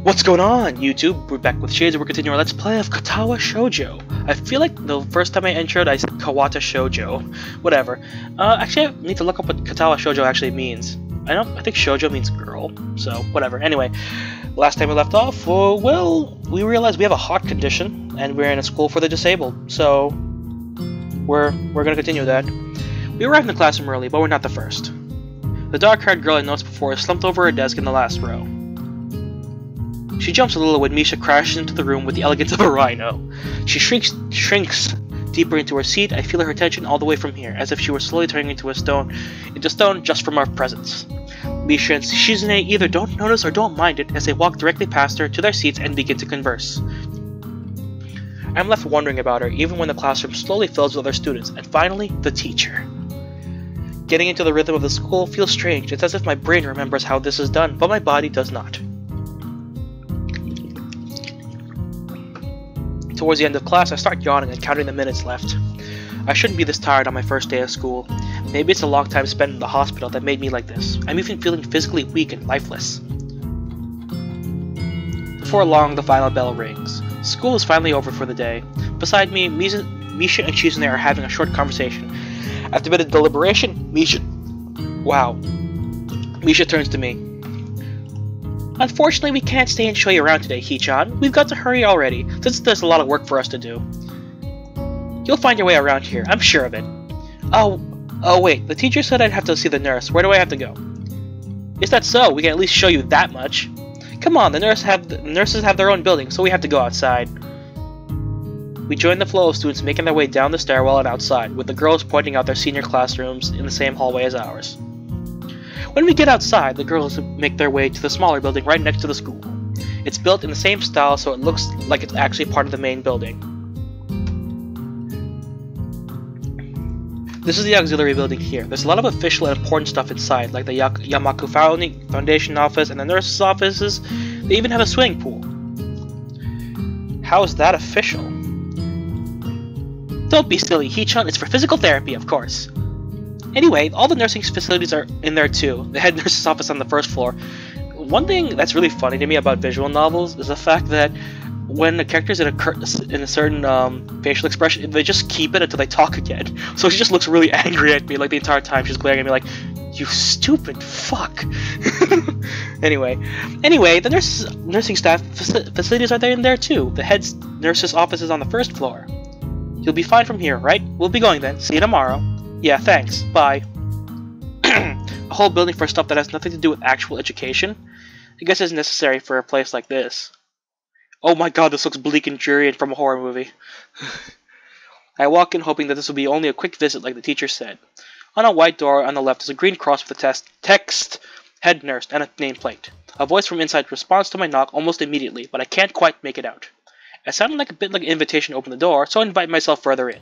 What's going on, YouTube? We're back with Shades and we're continuing our Let's Play of Katawa Shoujo. I feel like the first time I introed, I said Kawata Shoujo. Whatever. Actually, I need to look up what Katawa Shoujo actually means. I think Shoujo means girl, so whatever. Anyway, last time we left off, well, we realized we have a heart condition, and we're in a school for the disabled, so we're gonna continue that. We arrived in the classroom early, but we're not the first. The dark-haired girl I noticed before is slumped over her desk in the last row. She jumps a little when Misha crashes into the room with the elegance of a rhino. She shrinks deeper into her seat. I feel her tension all the way from here, as if she were slowly turning into stone just from our presence. Misha and Shizune either don't notice or don't mind it as they walk directly past her to their seats and begin to converse. I'm left wondering about her, even when the classroom slowly fills with other students, and finally, the teacher. Getting into the rhythm of the school feels strange. It's as if my brain remembers how this is done, but my body does not. Towards the end of class, I start yawning and counting the minutes left. I shouldn't be this tired on my first day of school. Maybe it's a long time spent in the hospital that made me like this. I'm even feeling physically weak and lifeless. Before long, the final bell rings. School is finally over for the day. Beside me, Misha and Shizune are having a short conversation. After a bit of deliberation, Misha turns to me. Unfortunately, we can't stay and show you around today, Hee-chan. We've got to hurry already, since there's a lot of work for us to do. You'll find your way around here, I'm sure of it. Oh wait, the teacher said I'd have to see the nurse. Where do I have to go? Is that so? We can at least show you that much. Come on, the nurses have their own building, so we have to go outside. We join the flow of students making their way down the stairwell and outside, with the girls pointing out their senior classrooms in the same hallway as ours. When we get outside, the girls make their way to the smaller building right next to the school. It's built in the same style, so it looks like it's actually part of the main building. This is the auxiliary building here. There's a lot of official and important stuff inside, like the Yamaku Foundation office and the nurse's offices. They even have a swimming pool. How is that official? Don't be silly, Hee-chan. It's for physical therapy, of course. Anyway, all the nursing facilities are in there too. The head nurse's office on the first floor. One thing that's really funny to me about visual novels is the fact that when the character's in a certain facial expression, they just keep it until they talk again. So she just looks really angry at me, like the entire time she's glaring at me like, "You stupid fuck." Anyway, the nursing staff facilities are there in there too. The head nurse's office is on the first floor. You'll be fine from here, right? We'll be going then. See you tomorrow. Yeah, thanks. Bye. A whole building for stuff that has nothing to do with actual education? I guess it's necessary for a place like this. Oh my god, this looks bleak and dreary and from a horror movie. I walk in hoping that this will be only a quick visit like the teacher said. On a white door on the left is a green cross with the text head nurse and a nameplate. A voice from inside responds to my knock almost immediately, but I can't quite make it out. It sounded like a bit like an invitation to open the door, so I invite myself further in.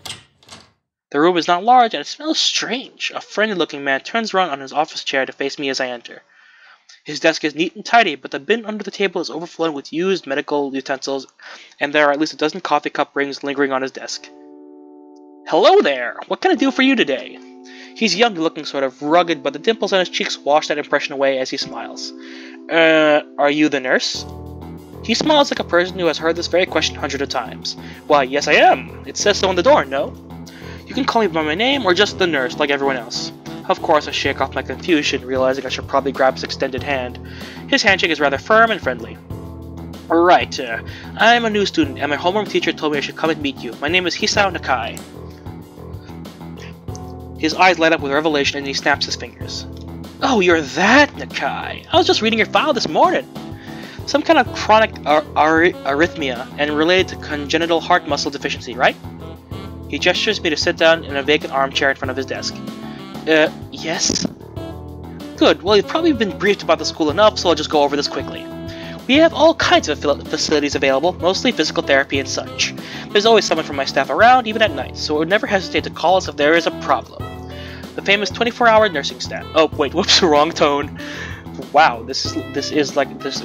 The room is not large, and it smells strange. A friendly-looking man turns around on his office chair to face me as I enter. His desk is neat and tidy, but the bin under the table is overflowing with used medical utensils, and there are at least a dozen coffee cup rings lingering on his desk. Hello there! What can I do for you today? He's young, looking sort of rugged, but the dimples on his cheeks wash that impression away as he smiles. Are you the nurse? He smiles like a person who has heard this very question hundreds of times. Why, yes I am. It says so on the door, no? You can call me by my name or just the nurse, like everyone else. Of course, I shake off my confusion, realizing I should probably grab his extended hand. His handshake is rather firm and friendly. Right, I'm a new student, and my homeroom teacher told me I should come and meet you. My name is Hisao Nakai. His eyes light up with revelation, and he snaps his fingers. Oh, you're that Nakai! I was just reading your file this morning. Some kind of chronic arrhythmia, and related to congenital heart muscle deficiency, right? He gestures me to sit down in a vacant armchair in front of his desk. Yes? Good, well you've probably been briefed about the school enough, so I'll just go over this quickly. We have all kinds of facilities available, mostly physical therapy and such. There's always someone from my staff around, even at night, so would never hesitate to call us if there is a problem. The famous 24-hour nursing staff. Oh, wait, whoops, wrong tone. Wow, this is like this.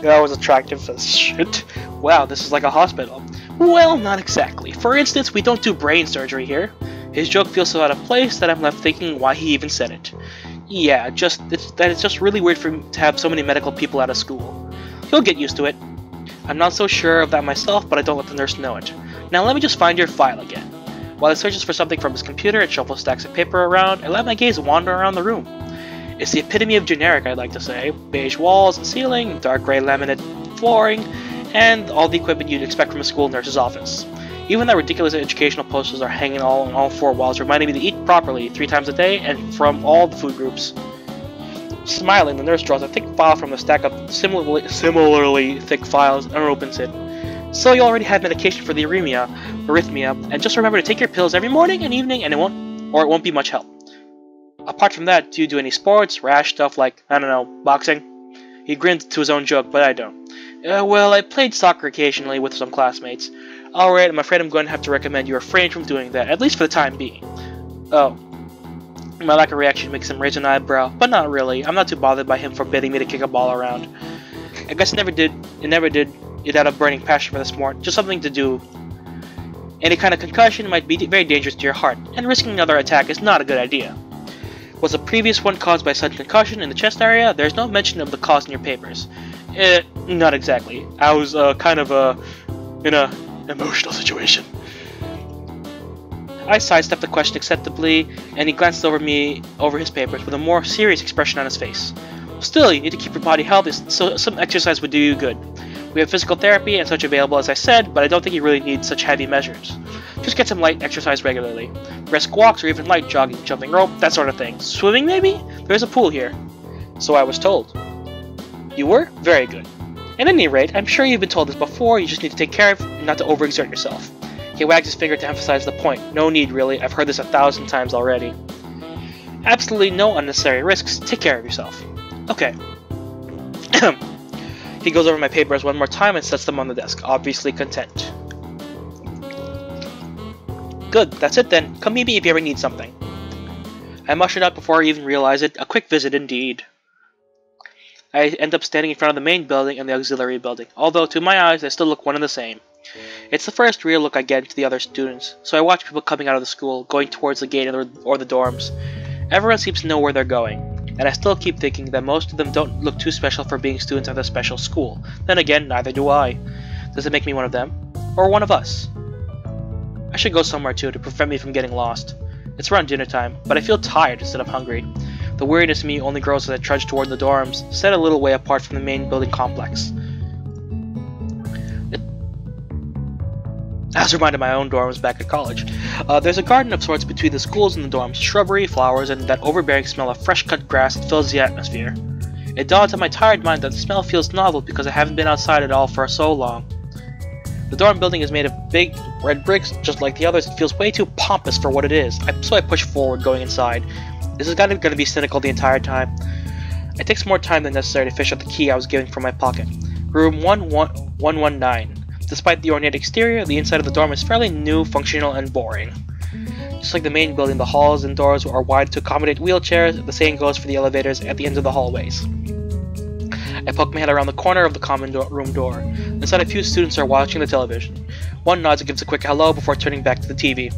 That was attractive as shit. Wow, this is like a hospital. Well, not exactly. For instance, we don't do brain surgery here. His joke feels so out of place that I'm left thinking why he even said it. Yeah, it's just really weird for him to have so many medical people out of school. He'll get used to it. I'm not so sure of that myself, but I don't let the nurse know it. Now let me just find your file again. While he searches for something from his computer and shuffles stacks of paper around, I let my gaze wander around the room. It's the epitome of generic, I'd like to say. Beige walls and ceiling, dark gray laminate flooring, and all the equipment you'd expect from a school nurse's office. Even the ridiculous educational posters are hanging on all four walls, reminding me to eat properly 3 times a day and from all the food groups. Smiling, the nurse draws a thick file from a stack of similarly thick files and opens it. So you already have medication for the arrhythmia, and just remember to take your pills every morning and evening, and it won't be much help. Apart from that, do you do any sports, rash stuff like, I don't know, boxing? He grinned to his own joke, but I don't. Well, I played soccer occasionally with some classmates. Alright, I'm afraid I'm going to have to recommend you refrain from doing that, at least for the time being. Oh. My lack of reaction makes him raise an eyebrow, but not really. I'm not too bothered by him forbidding me to kick a ball around. I guess it never did it out of burning passion for the sport, just something to do. Any kind of concussion might be very dangerous to your heart, and risking another attack is not a good idea. Was the previous one caused by sudden concussion in the chest area? There's no mention of the cause in your papers. Not exactly. I was in a emotional situation. I sidestepped the question acceptably, and he glanced over his papers with a more serious expression on his face. Still, you need to keep your body healthy, so some exercise would do you good. We have physical therapy and such available, as I said, but I don't think you really need such heavy measures. Just get some light exercise regularly. Brisk walks or even light jogging, jumping rope, that sort of thing. Swimming, maybe? There's a pool here. So I was told. You were? Very good. At any rate, I'm sure you've been told this before, you just need to take care of it and not to overexert yourself. He wagged his finger to emphasize the point. No need, really. I've heard this 1,000 times already. Absolutely no unnecessary risks. Take care of yourself. Okay. He goes over my papers one more time and sets them on the desk, obviously content. Good, that's it then. Come meet me if you ever need something. I mushed out before I even realized it. A quick visit indeed. I end up standing in front of the main building and the auxiliary building, although to my eyes they still look one and the same. It's the first real look I get into the other students, so I watch people coming out of the school, going towards the gate or the dorms. Everyone seems to know where they're going, and I still keep thinking that most of them don't look too special for being students at a special school. Then again, neither do I. Does it make me one of them? Or one of us? I should go somewhere too to prevent me from getting lost. It's around dinner time, but I feel tired instead of hungry. The weariness in me only grows as I trudge toward the dorms, set a little way apart from the main building complex. I was reminded of my own dorms back at college. There's a garden of sorts between the schools and the dorms, shrubbery, flowers, and that overbearing smell of fresh-cut grass that fills the atmosphere. It dawns on my tired mind that the smell feels novel because I haven't been outside at all for so long. The dorm building is made of big, red bricks, just like the others. It feels way too pompous for what it is, so I push forward, going inside. This is kind of going to be cynical the entire time. It takes more time than necessary to fish out the key I was given from my pocket. Room 119. Despite the ornate exterior, the inside of the dorm is fairly new, functional, and boring. Just like the main building, the halls and doors are wide to accommodate wheelchairs. The same goes for the elevators at the ends of the hallways. I poke my head around the corner of the common room door. Inside, a few students are watching the television. One nods and gives a quick hello before turning back to the TV.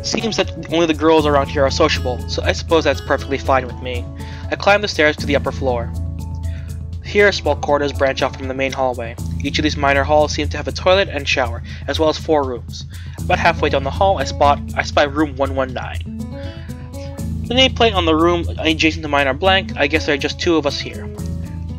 Seems that only the girls around here are sociable, so I suppose that's perfectly fine with me. I climb the stairs to the upper floor. Here, small corridors branch off from the main hallway. Each of these minor halls seem to have a toilet and shower, as well as 4 rooms. About halfway down the hall, I spy room 119. The nameplate on the room adjacent to mine are blank. I guess there are just 2 of us here.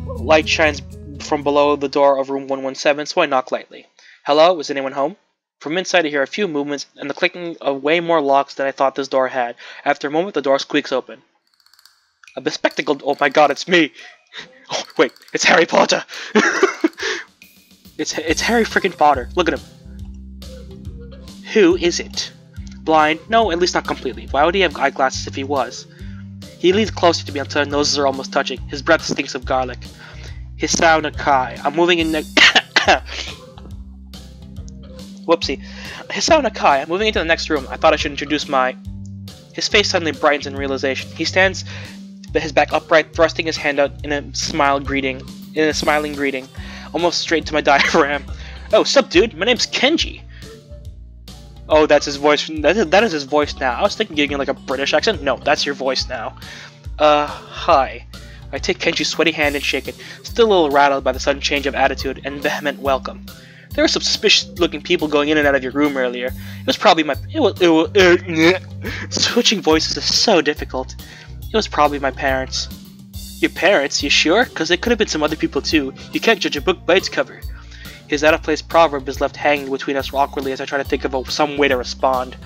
Light shines from below the door of room 117, so I knock lightly. Hello, is anyone home? From inside I hear a few movements and the clicking of way more locks than I thought this door had. After a moment, the door squeaks open. A bespectacled— oh my god, it's me! Oh, wait, it's Harry Potter! It's Harry freaking Potter. Look at him. Who is it? Blind? No, at least not completely. Why would he have eyeglasses if he was? He leans closer to me until our noses are almost touching. His breath stinks of garlic. Hisao Nakai. I'm moving in Whoopsie. Hisao Nakai. I'm moving into the next room. I thought I should introduce my— His face suddenly brightens in realization. He stands, his back upright, thrusting his hand out in a smiling greeting, almost straight to my diaphragm. Oh, sup dude, my name's Kenji. Oh, that's his voice. That is his voice now. I was thinking getting like a British accent. No, that's your voice now. Hi. I take Kenji's sweaty hand and shake it, still a little rattled by the sudden change of attitude and vehement welcome. There were some suspicious-looking people going in and out of your room earlier. It was probably my... Switching voices is so difficult. It was probably my parents. Your parents? You sure? Because it could have been some other people too. You can't judge a book by its cover. His out-of-place proverb is left hanging between us awkwardly as I try to think of some way to respond.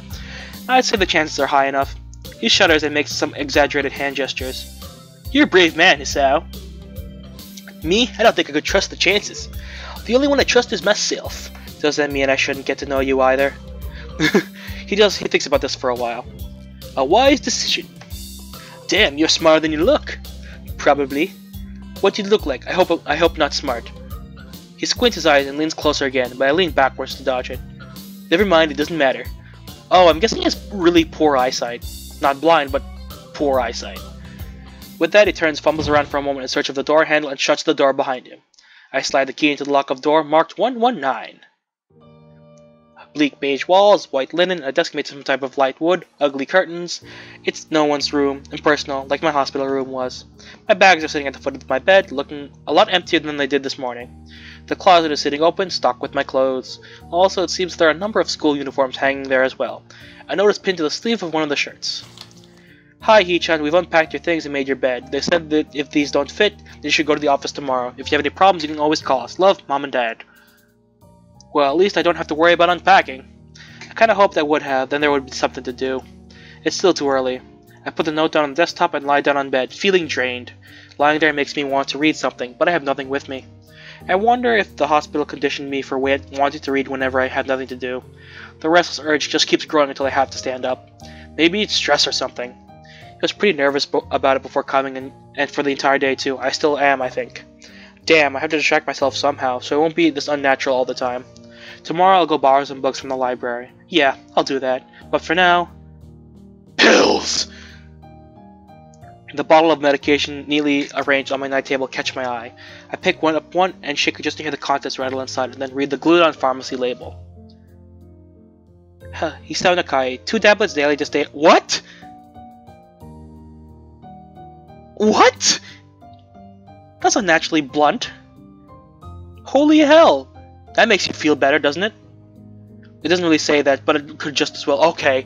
I'd say the chances are high enough. He shudders and makes some exaggerated hand gestures. You're a brave man, Isao. Me? I don't think I could trust the chances. The only one I trust is myself. Does that mean I shouldn't get to know you either? He thinks about this for a while. A wise decision. Damn, you're smarter than you look. Probably. What do you look like? I hope not smart. He squints his eyes and leans closer again, but I lean backwards to dodge it. Never mind, it doesn't matter. Oh, I'm guessing he has really poor eyesight. Not blind, but poor eyesight. With that, he turns, fumbles around for a moment in search of the door handle, and shuts the door behind him. I slide the key into the lock of the door, marked 119. Bleak beige walls, white linen, a desk made of some type of light wood, ugly curtains. It's no one's room, impersonal, like my hospital room was. My bags are sitting at the foot of my bed, looking a lot emptier than they did this morning. The closet is sitting open, stocked with my clothes. Also, it seems there are a number of school uniforms hanging there as well. A note is pinned to the sleeve of one of the shirts. Hi, Hee-chan, we've unpacked your things and made your bed. They said that if these don't fit, then you should go to the office tomorrow. If you have any problems, you can always call us. Love, Mom and Dad. Well, at least I don't have to worry about unpacking. I kinda hoped I would have, then there would be something to do. It's still too early. I put the note down on the desktop and lie down on bed, feeling drained. Lying there makes me want to read something, but I have nothing with me. I wonder if the hospital conditioned me for wanting to read whenever I have nothing to do. The restless urge just keeps growing until I have to stand up. Maybe it's stress or something. I was pretty nervous about it before coming, and for the entire day too. I still am, I think. Damn, I have to distract myself somehow, so it won't be this unnatural all the time. Tomorrow I'll go borrow some books from the library. Yeah, I'll do that. But for now... Pills! The bottle of medication neatly arranged on my night table catch my eye. I pick up one and shake it just to hear the contents rattle inside, and then read the glued-on pharmacy label. Hisao Nakai, 2 tablets daily to stay... What?! What?! That's unnaturally blunt. Holy hell! That makes you feel better, doesn't it? It doesn't really say that, but it could just as well. Okay,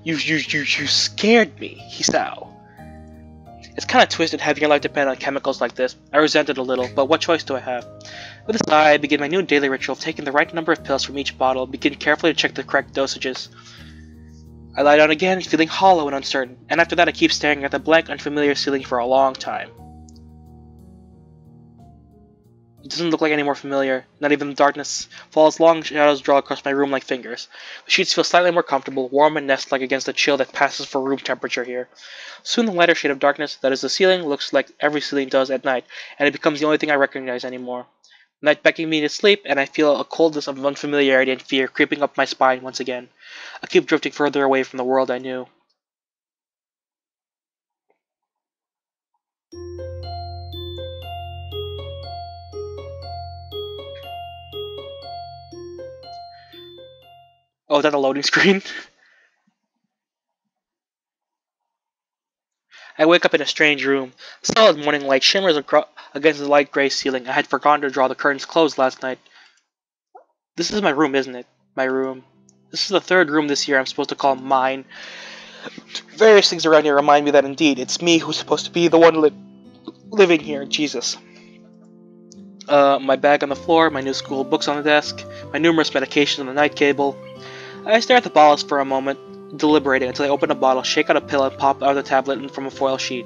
you scared me, Hisao. It's kind of twisted having your life depend on chemicals like this. I resent it a little, but what choice do I have? With a sigh, I begin my new daily ritual of taking the right number of pills from each bottle and begin carefully to check the correct dosages. I lie down again, feeling hollow and uncertain, and after that I keep staring at the blank, unfamiliar ceiling for a long time. It doesn't look like any more familiar, not even the darkness falls, long shadows draw across my room like fingers. The sheets feel slightly more comfortable, warm and nest-like against the chill that passes for room temperature here. Soon the lighter shade of darkness, that is the ceiling, looks like every ceiling does at night, and it becomes the only thing I recognize anymore. Night beckoning me to sleep, and I feel a coldness of unfamiliarity and fear creeping up my spine once again. I keep drifting further away from the world I knew. Oh, is that a loading screen? I wake up in a strange room. Solid morning light shimmers against the light gray ceiling. I had forgotten to draw the curtains closed last night. This is my room, isn't it? My room. This is the 3rd room this year I'm supposed to call mine. Various things around here remind me that indeed, it's me who's supposed to be the one living here. Jesus. My bag on the floor, my new school books on the desk, my numerous medications on the night table. I stare at the bottles for a moment, deliberating until I open a bottle, shake out a pill, and pop out a tablet from a foil sheet.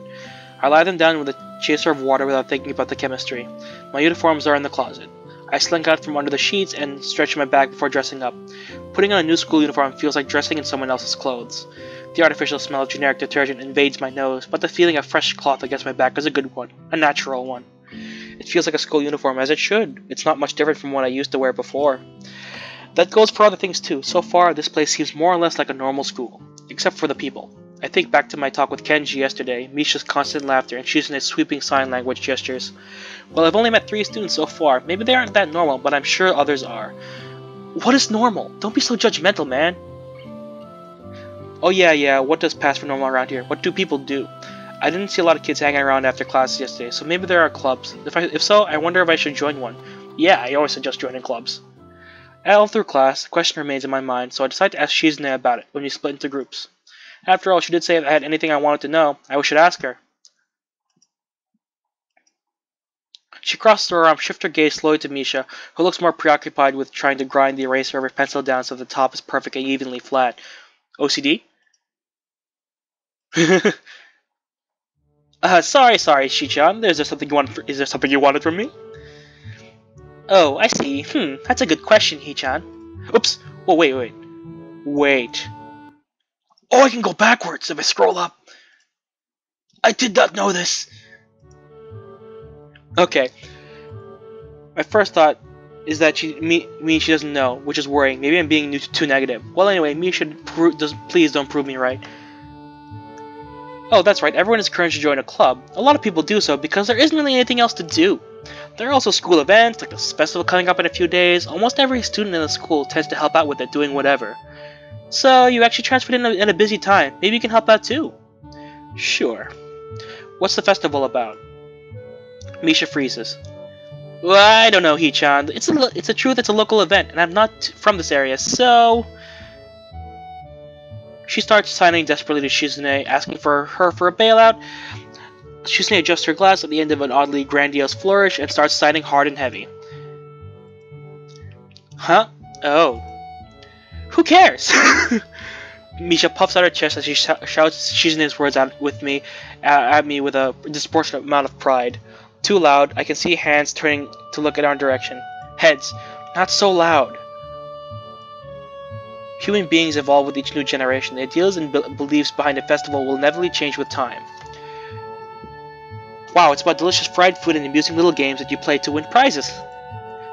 I lie them down with a chaser of water without thinking about the chemistry. My uniforms are in the closet. I slink out from under the sheets and stretch my back before dressing up. Putting on a new school uniform feels like dressing in someone else's clothes. The artificial smell of generic detergent invades my nose, but the feeling of fresh cloth against my back is a good one, a natural one. It feels like a school uniform, as it should. It's not much different from what I used to wear before. That goes for other things too. So far, this place seems more or less like a normal school, except for the people. I think back to my talk with Kenji yesterday, Misha's constant laughter, and Shizune's sweeping sign language gestures. Well, I've only met 3 students so far. Maybe they aren't that normal, but I'm sure others are. What is normal? Don't be so judgmental, man. Oh yeah, what does pass for normal around here? What do people do? I didn't see a lot of kids hanging around after classes yesterday, so maybe there are clubs. If so, I wonder if I should join one. Yeah, I always suggest joining clubs. All through class, the question remains in my mind, so I decided to ask Shizune about it when we split into groups. After all, she did say if I had anything I wanted to know, I should ask her. She crosses her arm, shifts her gaze slowly to Misha, who looks more preoccupied with trying to grind the eraser of her pencil down so the top is perfect and evenly flat. OCD? Sorry, Shichan. Is there something you wanted from me? Oh, I see. That's a good question, Hichan. Oops. Oh, wait. Oh, I can go backwards if I scroll up. I did not know this. Okay. My first thought is that she doesn't know, which is worrying. Maybe I'm being too negative. Well, anyway, please don't prove me right. Oh, that's right. Everyone is encouraged to join a club. A lot of people do so because there isn't really anything else to do. There are also school events, like the festival coming up in a few days. Almost every student in the school tends to help out with it, doing whatever. So, you actually transferred in a busy time. Maybe you can help out too. Sure. What's the festival about? Misha freezes. Well, I don't know, Hichan. It's a local event, and I'm not from this area, so... She starts signing desperately to Shizune, asking for her for a bailout. Shizune adjusts her glass at the end of an oddly grandiose flourish and starts signing hard and heavy. Huh? Oh. Who cares? Misha puffs out her chest as she shouts Shizune's words at me with a disproportionate amount of pride. Too loud, I can see hands turning to look in our direction. Heads. Not so loud. Human beings evolve with each new generation. The ideas and beliefs behind a festival will inevitably change with time. Wow, it's about delicious fried food and amusing little games that you play to win prizes.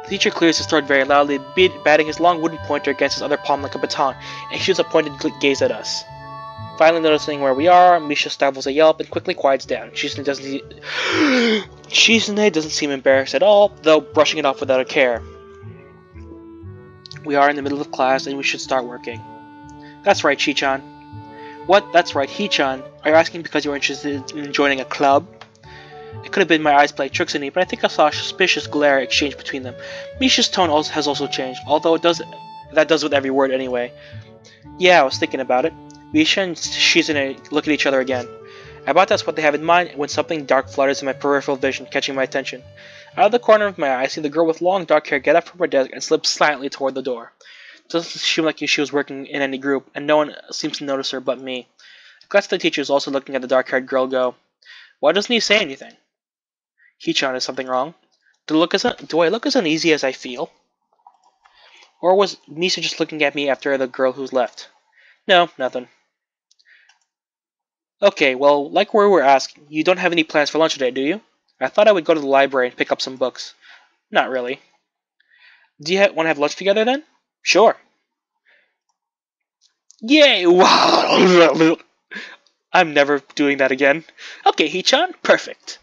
The teacher clears his throat very loudly, batting his long wooden pointer against his other palm like a baton, and shoots a pointed gaze at us. Finally noticing where we are, Misha stifles a yelp and quickly quiets down. Shizune doesn't seem embarrassed at all, though brushing it off without a care. We are in the middle of class and we should start working. That's right, Shichan. What? That's right, Hichan. Are you asking because you're interested in joining a club? It could have been my eyes playing tricks on me, but I think I saw a suspicious glare exchange between them. Misha's tone has also changed, although that does with every word anyway. Yeah, I was thinking about it. Misha and Shizune look at each other again. About that's what they have in mind when something dark flutters in my peripheral vision, catching my attention. Out of the corner of my eye, I see the girl with long dark hair get up from her desk and slip silently toward the door. It doesn't seem like she was working in any group, and no one seems to notice her but me. I glance at the teacher who's also looking at the dark-haired girl go, why doesn't he say anything? Hichan, is something wrong? Do I look as uneasy as I feel? Or was Misa just looking at me after the girl who's left? No, nothing. Okay, well, like we were asking, you don't have any plans for lunch today, do you? I thought I would go to the library and pick up some books. Not really. Do you want to have lunch together then? Sure. Yay! Wow! I'm never doing that again. Okay, Hichan, perfect.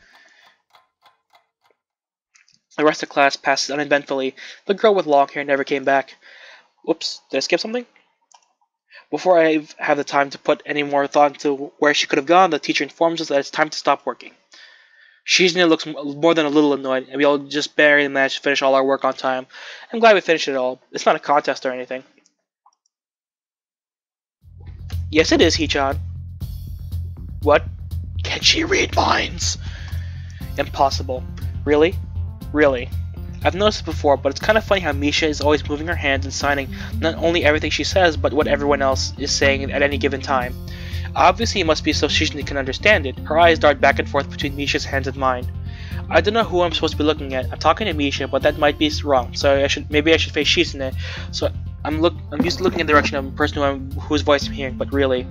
The rest of class passes uneventfully. The girl with long hair never came back. Whoops, did I skip something? Before I have the time to put any more thought into where she could have gone, the teacher informs us that it's time to stop working. Shizune looks more than a little annoyed, and we all just barely managed to finish all our work on time. I'm glad we finished it all. It's not a contest or anything. Yes, it is, Hichan. What? Can she read minds? Impossible. Really? Really. I've noticed it before, but it's kind of funny how Misha is always moving her hands and signing not only everything she says, but what everyone else is saying at any given time. Obviously, it must be so Shizune can understand it. Her eyes dart back and forth between Misha's hands and mine. I don't know who I'm supposed to be looking at. I'm talking to Misha, but that might be wrong. So maybe I should face Shizune. So I'm used to looking in the direction of the person whose voice I'm hearing, but really,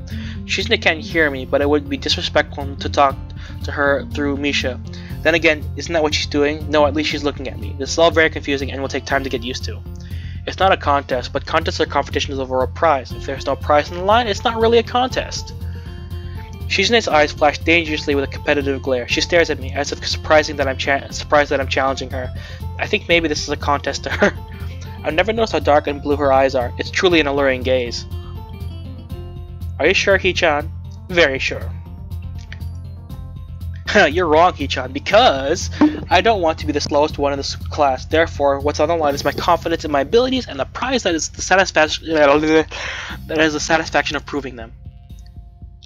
Shizune can't hear me. But it would be disrespectful to talk to her through Misha. Then again, isn't that what she's doing? No, at least she's looking at me. This is all very confusing and will take time to get used to. It's not a contest, but contests are competitions over a prize. If there's no prize on the line, it's not really a contest. Shizune's eyes flash dangerously with a competitive glare. She stares at me, as if surprised that I'm challenging her. I think maybe this is a contest to her. I've never noticed how dark and blue her eyes are. It's truly an alluring gaze. Are you sure, Hee-chan? Very sure. You're wrong, Hee-chan, because I don't want to be the slowest one in this class. Therefore, what's on the line is my confidence in my abilities and the prize that is the satisfaction of proving them.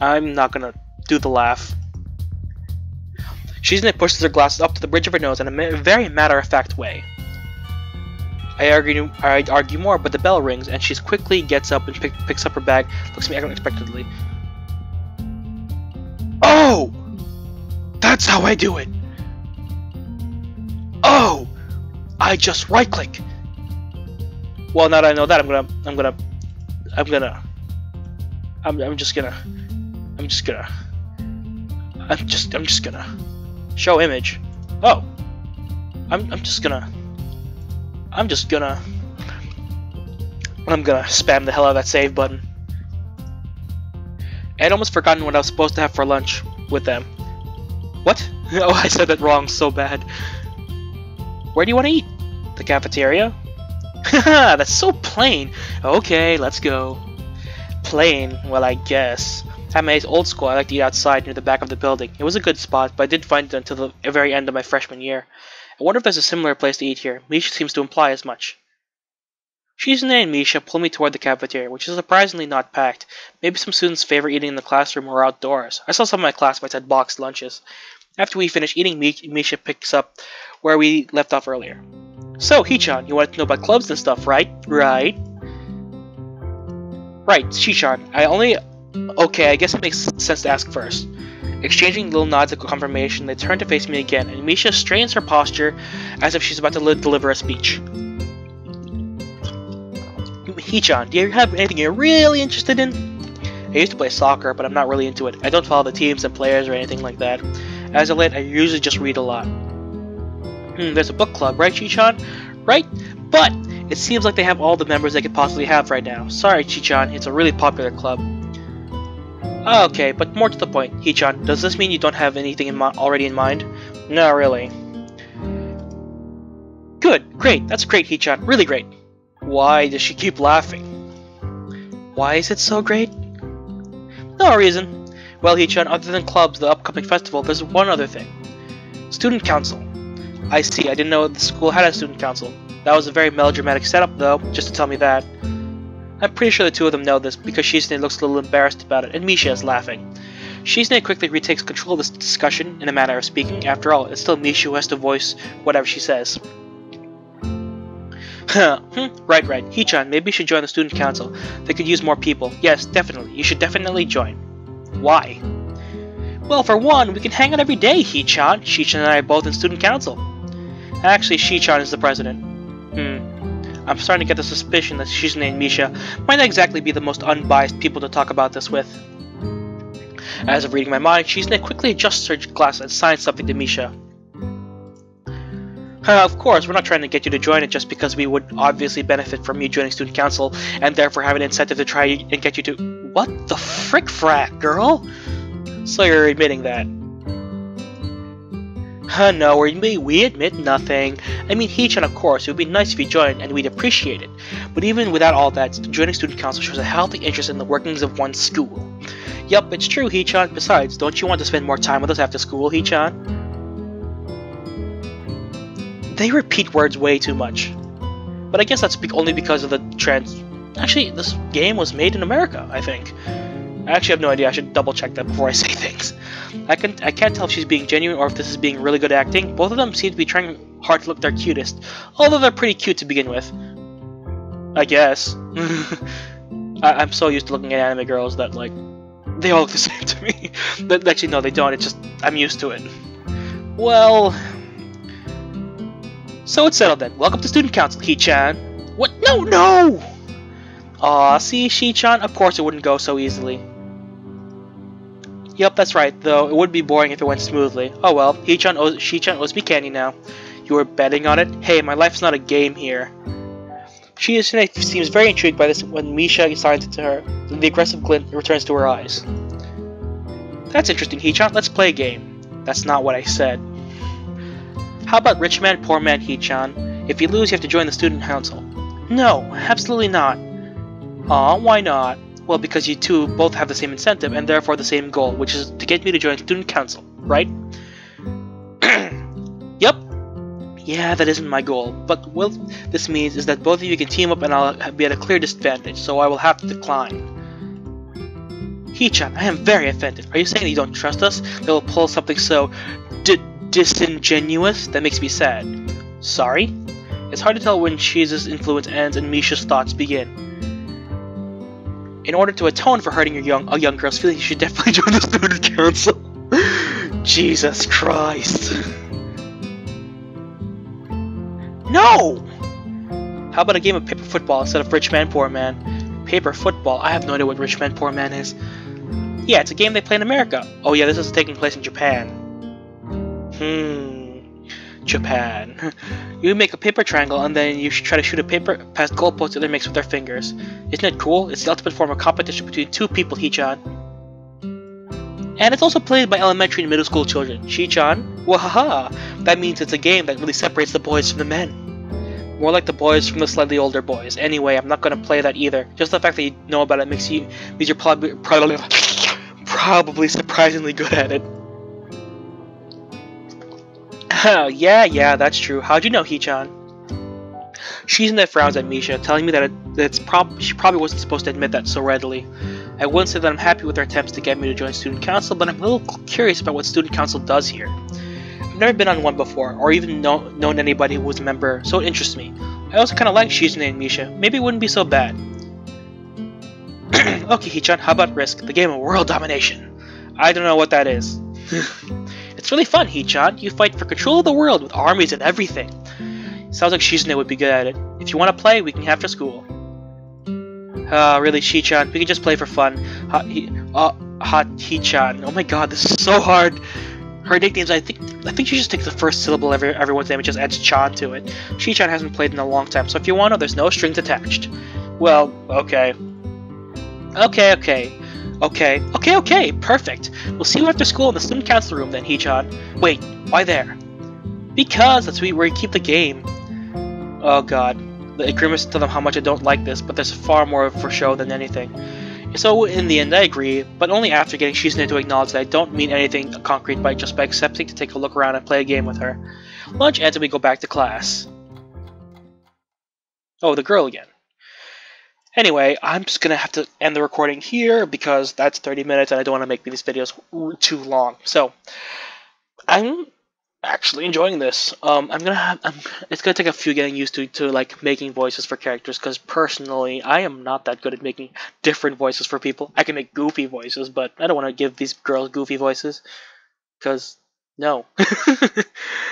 I'm not gonna do the laugh. Shizune pushes her glasses up to the bridge of her nose in a very matter-of-fact way. I argue more, but the bell rings, and she quickly gets up and picks up her bag, looks at me unexpectedly. Oh! That's how I do it! Oh! I just right-click! Well, now that I know that, I'm just gonna show image. Oh! I'm gonna spam the hell out of that save button. I'd almost forgotten what I was supposed to have for lunch with them. What? Oh, I said that wrong so bad. Where do you want to eat? The cafeteria? Haha, that's so plain. Okay, let's go. Plain? Well, I guess. At my old school, I liked to eat outside near the back of the building. It was a good spot, but I didn't find it until the very end of my freshman year. I wonder if there's a similar place to eat here. Misha seems to imply as much. Shizune and Misha pull me toward the cafeteria, which is surprisingly not packed. Maybe some students favor eating in the classroom or outdoors. I saw some of my classmates had boxed lunches. After we finish eating, Misha picks up where we left off earlier. So, Hee-chan, you wanted to know about clubs and stuff, right? Right, Shi-chan. Okay, I guess it makes sense to ask first. Exchanging little nods of confirmation, they turn to face me again, and Misha strains her posture as if she's about to deliver a speech. Hee-chan, do you have anything you're really interested in? I used to play soccer, but I'm not really into it. I don't follow the teams and players or anything like that. As of late, I usually just read a lot. There's a book club, right, Chi-chan? Right? But it seems like they have all the members they could possibly have right now. Sorry, Chi-chan, it's a really popular club. Okay, but more to the point, Hee-chan, does this mean you don't have anything already in mind? No, really. Good, great, that's great, Hee-chan, really great. Why does she keep laughing? Why is it so great? No reason. Well, Hee-chan, other than clubs, the upcoming festival, there's one other thing. Student council. I see, I didn't know the school had a student council. That was a very melodramatic setup, though, just to tell me that. I'm pretty sure the two of them know this, because Shizune looks a little embarrassed about it, and Misha is laughing. Shizune quickly retakes control of this discussion, in a manner of speaking. After all, it's still Misha who has to voice whatever she says. Right. Hee-chan, maybe you should join the student council. They could use more people. Yes, definitely. You should definitely join. Why? Well, for one, we can hang out every day, Hee-chan. Shi-chan and I are both in student council. Actually, Shi-chan is the president. I'm starting to get the suspicion that Shizune and Misha might not exactly be the most unbiased people to talk about this with. As of reading my mind, Shizune quickly adjusts her glasses and signs something to Misha. Of course, we're not trying to get you to join it just because we would obviously benefit from you joining student council and therefore have an incentive to try and get you to— What the frick frack, girl? So you're admitting that. No, we admit nothing. I mean, Hee-chan, of course, it would be nice if you joined, and we'd appreciate it. But even without all that, joining student council shows a healthy interest in the workings of one's school. Yup, it's true, Hee-chan. Besides, don't you want to spend more time with us after school, Hee-chan? They repeat words way too much. But I guess that's only because of the trans... Actually, this game was made in America, I think. I actually have no idea. I should double check that before I say things. I can't tell if she's being genuine or if this is being really good acting. Both of them seem to be trying hard to look their cutest, although they're pretty cute to begin with. I guess. I'm so used to looking at anime girls that, like, they all look the same to me. Actually, no, they don't. It's just, I'm used to it. Well... So it's settled then. Welcome to student council, Hee-chan. What? No! Aw, see, Shi-chan? Of course it wouldn't go so easily. Yep, that's right, though it would be boring if it went smoothly. Oh well, Shi-chan owes me candy now. You were betting on it? Hey, my life's not a game here. Shizune seems very intrigued by this when Misha assigns it to her. The aggressive glint returns to her eyes. That's interesting, Hee-chan. Let's play a game. That's not what I said. How about rich man, poor man, Hee-chan? If you lose, you have to join the student council. No, absolutely not. Aw, why not? Well, because you two both have the same incentive and therefore the same goal, which is to get me to join student council, right? Yep. Yeah, that isn't my goal, but what this means is that both of you can team up and I'll be at a clear disadvantage, so I will have to decline. Hee-chan, I am very offended. Are you saying that you don't trust us? That we'll pull something so disingenuous? That makes me sad. Sorry? It's hard to tell when Cheese's influence ends and Misha's thoughts begin. In order to atone for hurting a young girl's feelings, you should definitely join the student council. Jesus Christ. No! How about a game of paper football instead of rich man, poor man? Paper football? I have no idea what rich man, poor man is. Yeah, it's a game they play in America. Oh yeah, this is taking place in Japan. Japan. You make a paper triangle and then you try to shoot a paper past goalposts the other makes with their fingers. Isn't it cool? It's the ultimate form of competition between two people, Hee-chan. And it's also played by elementary and middle school children. Shi-chan? Wahaha! That means it's a game that really separates the boys from the men. More like the boys from the slightly older boys. Anyway, I'm not gonna play that either. Just the fact that you know about it means you're probably surprisingly good at it. Yeah, that's true. How'd you know, Hee-chan? Shizune frowns at Misha, telling me that she probably wasn't supposed to admit that so readily. I wouldn't say that I'm happy with her attempts to get me to join student council, but I'm a little curious about what student council does here. I've never been on one before, or even known anybody who was a member, so it interests me. I also kinda like Shizune and Misha. Maybe it wouldn't be so bad. Okay, Hee-chan, how about Risk, the game of world domination? I don't know what that is. It's really fun, Hee-chan. You fight for control of the world with armies and everything. Sounds like Shizune would be good at it. If you want to play, we can after school. Really, Shi-chan, we can just play for fun. Hot Hee-chan. Oh my god, this is so hard. Her nicknames, I think she just takes the first syllable of everyone's name and just adds chan to it. Shi-chan hasn't played in a long time, so if you want to, there's no strings attached. Well, okay. Okay, perfect. We'll see you after school in the student council room then, Hee-chan. Wait, why there? Because that's where you keep the game. Oh god. I grimace to them how much I don't like this, but there's far more for show than anything. So in the end I agree, but only after getting Shizune to acknowledge that I don't mean anything concrete by accepting to take a look around and play a game with her. Lunch ends and we go back to class. Oh, the girl again. Anyway, I'm just gonna have to end the recording here because that's 30 minutes and I don't want to make these videos too long. So, I'm actually enjoying this. It's gonna take a few getting used to like making voices for characters because personally, I am not that good at making different voices for people. I can make goofy voices, but I don't want to give these girls goofy voices because no.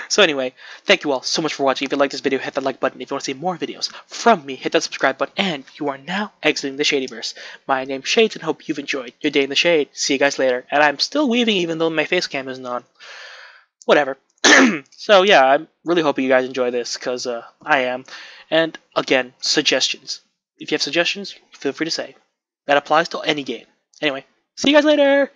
So anyway, thank you all so much for watching. If you like this video, hit that like button. If you want to see more videos from me, hit that subscribe button. And you are now exiting the Shadyverse. My name's Shades and hope you've enjoyed your day in the shade. See you guys later. And I'm still weaving even though my face cam isn't on. Whatever. So yeah, I'm really hoping you guys enjoy this because I am. And again, suggestions. If you have suggestions, feel free to say. That applies to any game. Anyway, see you guys later!